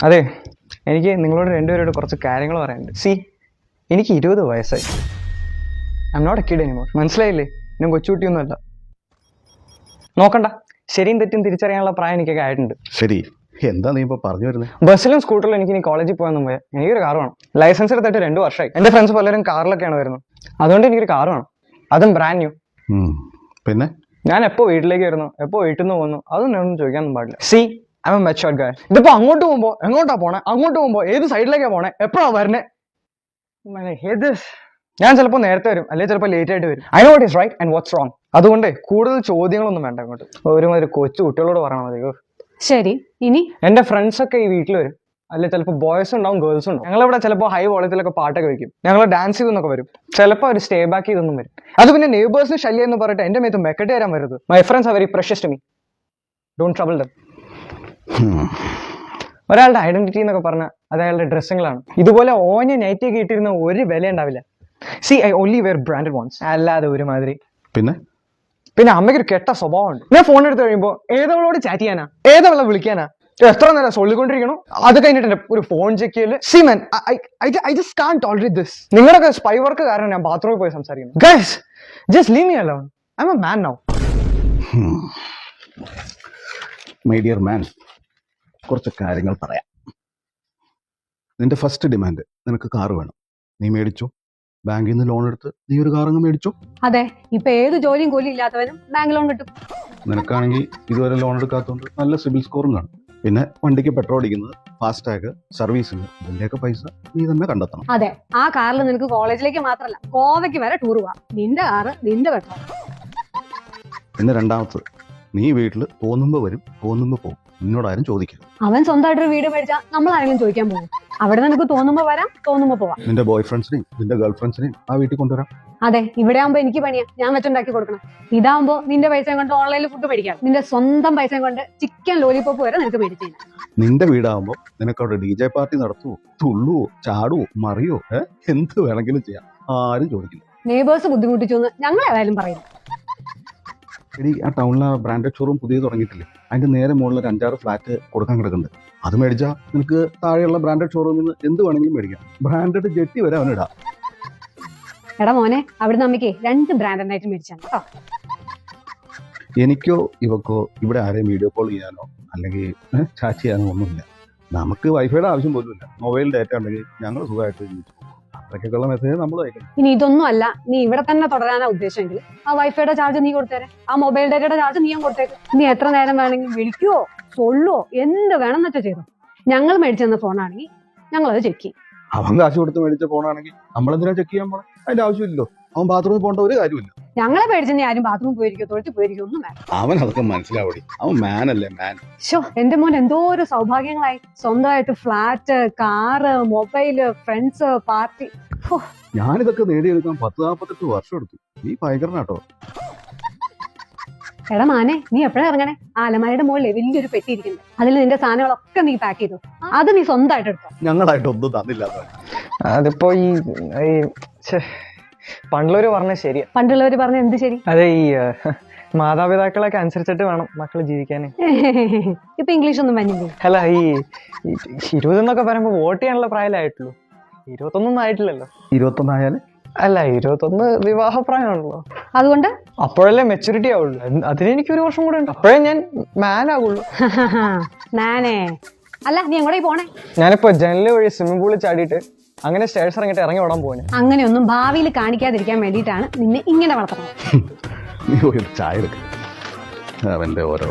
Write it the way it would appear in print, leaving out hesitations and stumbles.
അതെ, എനിക്ക് നിങ്ങളോട് രണ്ടുപേരോട് കുറച്ച് കാര്യങ്ങൾ പറയാനുണ്ട്. സി, എനിക്ക് 20 വയസ്സായി. I am not a kid anymore. മനസ്സിലായില്ലേ? ഞാൻ കൊച്ചുകുട്ടിയൊന്നുമല്ല. നോക്കണ്ട, ശരിയും തെറ്റും തിരിച്ചറിയാനുള്ള പ്രായം എനിക്കൊക്കെ ആയിട്ടുണ്ട്. ശരി, എന്താ നീ ഇപ്പൊ പറഞ്ഞു വരുന്നത്? ബസ്സിലും സ്കൂട്ടറിലും എനിക്ക് ഇനി കോളേജിൽ പോകാൻ പോയാൽ എനിക്കൊരു കാർ വേണം. ലൈസൻസ് എടുത്തിട്ട് 2 വർഷമായി. എൻ്റെ ഫ്രണ്ട്സ് പലരും കാറിലൊക്കെയാണ് വരുന്നത്. അതുകൊണ്ട് എനിക്കൊരു കാർ വേണം, അതും ബ്രാൻഡ് ന്യൂ. പിന്നെ ഞാൻ എപ്പോൾ വീട്ടിലേക്ക് വരുന്നു, എപ്പോൾ വീട്ടിൽ നിന്ന് പോകുന്നു, അതൊന്നും ഒന്നും ചോദിക്കാനൊന്നും പാടില്ല. See, I am a matured guy. ഇതിപ്പോ അങ്ങോട്ട് പോകുമ്പോൾ എങ്ങോട്ടാ പോണേ, അങ്ങോട്ട് പോകുമ്പോൾ ഏത് സൈഡിലേക്കാണ് പോണേ, എപ്പോഴാണ് വരണേ, ഞാൻ ചിലപ്പോൾ നേരത്തെ വരും, അല്ലെങ്കിൽ ചിലപ്പോൾ ലേറ്റ് ആയിട്ട് വരും. I know what is right and what's wrong. അതുകൊണ്ട് കൂടുതൽ ചോദ്യങ്ങളൊന്നും വേണ്ട അങ്ങോട്ട്. ഒരുമാതിരി കൊച്ചു കുട്ടികളോട് പറയണം മതി. ശരി, ഇനി എന്റെ ഫ്രണ്ട്സ് ഒക്കെ ഈ വീട്ടിൽ വരും, അല്ലെ ചിലപ്പോൾ ബോയ്സ് ഉണ്ടാവും, ഗേൾസ് ഉണ്ടാവും. ഞങ്ങളിവിടെ ചിലപ്പോൾ ഹൈ വോളത്തിലൊക്കെ പാട്ടൊക്കെ വെക്കും, ഞങ്ങൾ ഡാൻസ് ചെയ്തെന്നൊക്കെ വരും. ചിലപ്പോൾ അവർ സ്റ്റേ ബാക്ക് ചെയ്തൊന്നും വരും. അത് പിന്നെ നെയ്ബേഴ്സിന് ശല്യം എന്ന് പറഞ്ഞിട്ട് എന്റെ മേത്ത് മെക്കെട്ട് തരാൻ വരുന്നത്. My friends are very precious to me. Don't trouble them. ഒരാളുടെ ഐഡന്റിറ്റി എന്നൊക്കെ പറഞ്ഞാൽ അത് അയാളുടെ ഡ്രസ്സുകളാണ്. ഇതുപോലെ ഓഞ്ഞ നൈറ്റിയൊക്കെ ഇട്ടിരുന്ന ഒരു വില ഉണ്ടാവില്ല. See, I only wear branded ones. അല്ലാതെ ഒരുമാതിരി. പിന്നെ അമ്മയ്ക്ക് ഒരു കെട്ട സ്വഭാവമുണ്ട്. ഞാൻ ഫോൺ എടുത്ത് കഴിയുമ്പോൾ ഏതവളോട് ചാറ്റ് ചെയ്യാനാ, ഏതവളെ വിളിക്കാനാ, എത്ര നേരം സൊല്ലിക്കൊണ്ടിരിക്കണം. അത് കഴിഞ്ഞിട്ട് ഒരു ഫോൺ ചെക്ക് ചെയ്യല്. See man, I just can't tolerate this. നിങ്ങളൊക്കെ സ്പൈ വർക്ക് കാരണം ഞാൻ ബാത്റൂമിൽ പോയി സംസാരിക്കുന്നു. Guys, just leave me alone. I am a man now. My dear man, കുറച്ച് കാര്യങ്ങൾ പറയാം. നിന്റെ ഫസ്റ്റ് ഡിമാൻഡ് നിനക്ക് കാർ വേണം. നീ മേടിച്ചോ? ബാങ്കിൽ നിന്ന് ലോൺ എടുത്ത് നീ ഒരു കാർ അങ്ങ് മേടിച്ചോ? അതെ, ഇപ്പൊ ഏത് ജോലിയും കൂലി ഇല്ലാത്തവനും ബാങ്ക് ലോൺ കിട്ടും. നിനക്കാണെങ്കിൽ ഇതുവരെ ലോൺ എടുക്കാത്തതുകൊണ്ട് നല്ല സിബിൽ സ്കോറും കാണും. പിന്നെ വണ്ടിക്ക് പെട്രോൾ അടിക്കുന്നത്, ഫാസ്ടാഗ്, സർവീസിന്, ഇതിന്റെയൊക്കെ പൈസ നീ തന്നെ കണ്ടെത്തണം. അതെ, ആ കാറിൽ നിനക്ക് കോളേജിലേക്ക് മാത്രമല്ല ഗോവയ്ക്ക് വരെ ടൂർ പോവാം. നിന്റെ കാറ്, നിന്റെ പെട്രോൾ. പിന്നെ രണ്ടാമത്, നീ വീട്ടിൽ തോന്നുമ്പോ വരും, തോന്നുമ്പോ പോകും. നിന്നോടാരും ചോദിക്കരുത്. അവൻ സ്വന്തമായിട്ടൊരു വീട് മേടിച്ചാൽ നമ്മൾ ആരെങ്കിലും ചോദിക്കാൻ പോകും? അവിടെ നിനക്ക് തോന്നുമ്പോ വരാം, തോന്നുമ്പോ പോവാം. നിന്റെ ബോയ് ഫ്രണ്ട്സിനെയും നിന്റെ ഗേൾ ഫ്രണ്ട്സിനെയും ആ വീട്ടിൽ കൊണ്ടുവരാം. അതെ, ഇവിടെ ആകുമ്പോ എനിക്ക് പണിയാ, ഞാൻ വെച്ചുണ്ടാക്കി കൊടുക്കണം. ഇതാകുമ്പോ നിന്റെ പൈസ കൊണ്ട് ഓൺലൈനിൽ ഫുഡ് മേടിക്കാം. നിന്റെ സ്വന്തം പൈസ കൊണ്ട് ചിക്കൻ ലോലിപോപ്പ് വരെ നിനക്ക് മേടിച്ചു. നിന്റെ വീടാകുമ്പോ നിനക്ക് അവിടെ DJ പാർട്ടി നടത്തുവോ, തുള്ളുവോ, ചാടുവോ, മറിയോ, എന്ത് വേണമെങ്കിലും ചെയ്യാം. ആരും ചോദിക്കില്ല. നെയ്ബേഴ്സ് ബുദ്ധിമുട്ടിച്ചു എന്ന് ഞങ്ങൾ ഏതായാലും പറയും. എടി, ആ ടൗണിലെ ബ്രാൻഡഡ് ഷോറൂം പുതിയത് തുടങ്ങിയിട്ടില്ലേ? അതിന്റെ നേരെ മുകളിൽ ഒരു 5-6 ഫ്ലാറ്റ് കൊടുക്കാൻ കിടക്കുന്നുണ്ട്. അത് മേടിച്ചാൽ നിനക്ക് താഴെയുള്ള ബ്രാൻഡഡ് ഷോറൂമിൽ നിന്ന് എന്ത് വേണമെങ്കിലും മേടിക്കാം. ബ്രാൻഡഡ് ജെട്ടി വരെ അവനിടാം. എടാ മോനെ, അവിടുന്ന് അമ്മയ്ക്ക് 2 ബ്രാൻഡഡ് ആയിട്ട് മേടിച്ചാണ് കേട്ടോ. എനിക്കോ ഇവക്കോ ഇവിടെ ആരെയും വീഡിയോ കോൾ ചെയ്യാനോ അല്ലെങ്കിൽ ചാറ്റ് ചെയ്യാനോ ഒന്നുമില്ല. നമുക്ക് വൈഫൈയുടെ ആവശ്യം പോലും ഇല്ല. മൊബൈൽ ഡാറ്റ ഉണ്ടെങ്കിൽ ഞങ്ങൾ സുഖമായിട്ട് ജീവിച്ചു പോകും. അത്രയ്ക്കുള്ള മെസ്സേജ് നമ്മൾ അയക്കണം. ഇനി ഇതൊന്നും അല്ല, നീ ഇവിടെ തന്നെ തുടരാനാ ഉദ്ദേശമെങ്കിൽ ആ വൈഫൈയുടെ ചാർജ് നീ കൊടുത്തേരെ, ആ മൊബൈൽ ഡാറ്റയുടെ ചാർജ് നീയും കൊടുത്തേക്ക്. നീ എത്ര നേരം വേണമെങ്കിൽ വിളിക്കുവോ, സൊല്ലുവോ, എന്ത് വേണമെന്ന് വെച്ചാൽ ചെയ്തോ. ഞങ്ങൾ മേടിച്ചെന്ന ഫോണാണെങ്കിൽ ഞങ്ങൾ അത് ചെക്ക് ചെയ്യും. അവൻ കാശ് കൊടുത്ത് മേടിച്ച ഫോണാണെങ്കിൽ നമ്മളെന്തിനാ ചെക്ക് ചെയ്യാൻ പോണേ? അതിന്റെ ആവശ്യമില്ലല്ലോ. അവൻ ബാത്റൂമിൽ പോകേണ്ട ഒരു കാര്യമില്ല. ഞങ്ങളെ പേടിച്ചെന്നെ ആരും ബാത്റൂമിൽ പോയിരിക്കോ, തൊഴിൽ പോയിരിക്കോ ഒന്നും വേണം. അവൻ അതൊക്കെ മനസ്സിലാവടി. അവൻ മാൻ അല്ലേ, മാൻ. ഷോ, എന്റെ മോൻ എന്തോ ഒരു സൗഭാഗ്യങ്ങളായി. സ്വന്തമായിട്ട് flat, car, mobile, friends, party. ഞാനിതൊക്കെ നേടിയെടുക്കാൻ 10-48 വർഷം എടുത്തു. നീ ഭയങ്കരനാട്ടോ. എടാ മാനെ, നീ എപ്പോഴാ ഇറങ്ങണേ? ആ അലമാരയുടെ മുകളിൽ വലിയൊരു പെട്ടി ഇരിക്കുന്നത്. അതിൽ നിന്റെ സാധനങ്ങളൊക്കെ നീ പാക്ക് ചെയ്തു. അത് നീ സ്വന്തമായിട്ട് എടുത്തോ. ഞങ്ങളായിട്ട് ഒന്നും തന്നില്ല. അതിപ്പോ ഈ പണ്ടുള്ളവര് പറഞ്ഞ ശരിയാ. പണ്ടുള്ളവര് പറഞ്ഞ എന്ത് ശരി? അതെ, ഈ മാതാപിതാക്കളൊക്കെ അനുസരിച്ചിട്ട് വേണം മക്കള് ജീവിക്കാന്. ഇപ്പൊ ഇംഗ്ലീഷ് ഒന്നും പറഞ്ഞില്ലേ? അല്ല, ഈ 20 എന്നൊക്കെ പറയുമ്പോ വോട്ട് ചെയ്യാനുള്ള പ്രായമായിട്ടുള്ളൂ. 21 ആയിട്ടില്ലല്ലോ. 21 ആയാല്? അല്ല, 21 വിവാഹപ്രായമാണല്ലോ. അതുകൊണ്ട് അപ്പോഴല്ലേ മെച്ചൂരിറ്റി ആവുള്ളൂ. അതിന് എനിക്ക് 1 വർഷം കൂടെ ഉണ്ട്. അപ്പോഴേ ഞാൻ മാൻ ആകുള്ളൂ. മാനേ അല്ല, നീ എങ്ങോട്ടേ പോണേ? ഞാനിപ്പോ ജനല് വഴി സ്വിമ്മിംഗ് പൂളിൽ ചാടിയിട്ട് അങ്ങനെ സ്റ്റേഴ്സ് ഇറങ്ങിയിട്ട് ഇറങ്ങി ഓടാൻ പോവാൻ. അങ്ങനെയൊന്നും ഭാവിയിൽ കാണിക്കാതിരിക്കാൻ വേണ്ടിയിട്ടാണ് നിന്നെ ഇങ്ങനെ വളർത്തുന്നത്. നീ ഒരു ചായ എടുക്കുക. അവന്റെ ഓരോ